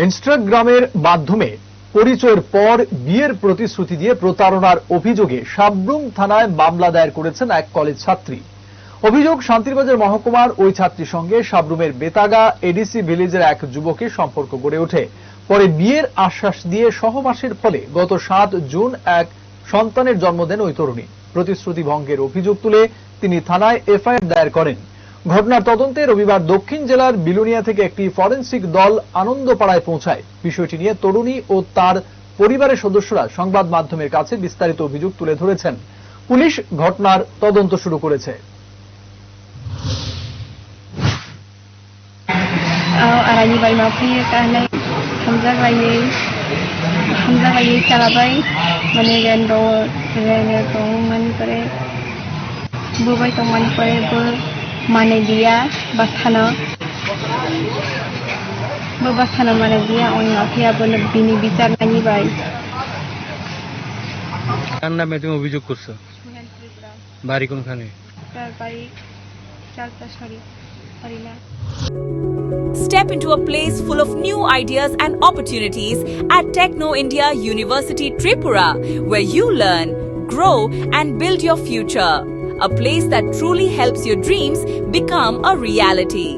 ইনস্টাগ্রামের মাধ্যমে পরিচয়ের পর বিয়ের প্রতিশ্রুতি দিয়ে প্রতারণার অভিযোগে সাব্রুম থানায় মামলা দায়ের করেছেন এক কলেজ ছাত্রী। অভিযোগ, শান্তিরবাজার মহকুমার ওই ছাত্রীর সঙ্গে সাব্রুমের বেতাগা এডিসি ভিলেজের এক যুবকের সম্পর্ক গড়ে ওঠে। পরে বিয়ের আশ্বাস দিয়ে সহবাসের ফলে গত 7 জুন এক সন্তানের জন্ম দেন ওই তরুণী। প্রতিশ্রুতি ভঙ্গের অভিযোগ তুলে তিনি থানায় এফআইআর দায়ের করেন। ঘটনার তদন্তে রবিবার দক্ষিণ জেলার বিলুনিয়া থেকে একটি ফরেনসিক দল আনন্দপাড়ায় পৌঁছায়। বিষয়টি নিয়ে তরুণী ও তার পরিবারের সদস্যরা সংবাদ মাধ্যমের কাছে বিস্তারিত অভিযোগ তুলে ধরেছেন। পুলিশ ঘটনার তদন্ত শুরু করেছে। Mana dia bathana mana dia on mafia bole bini বিচার নানি ভাই। কার নামে তুমি অভিযোগ করছো? বাড়ি কোনখানে? তার বাড়ি চালতাছড়ি হরিনা। Step into a place full of new ideas and opportunities at Techno India University Tripura, where you learn, grow and build your future. A place that truly helps your dreams become a reality.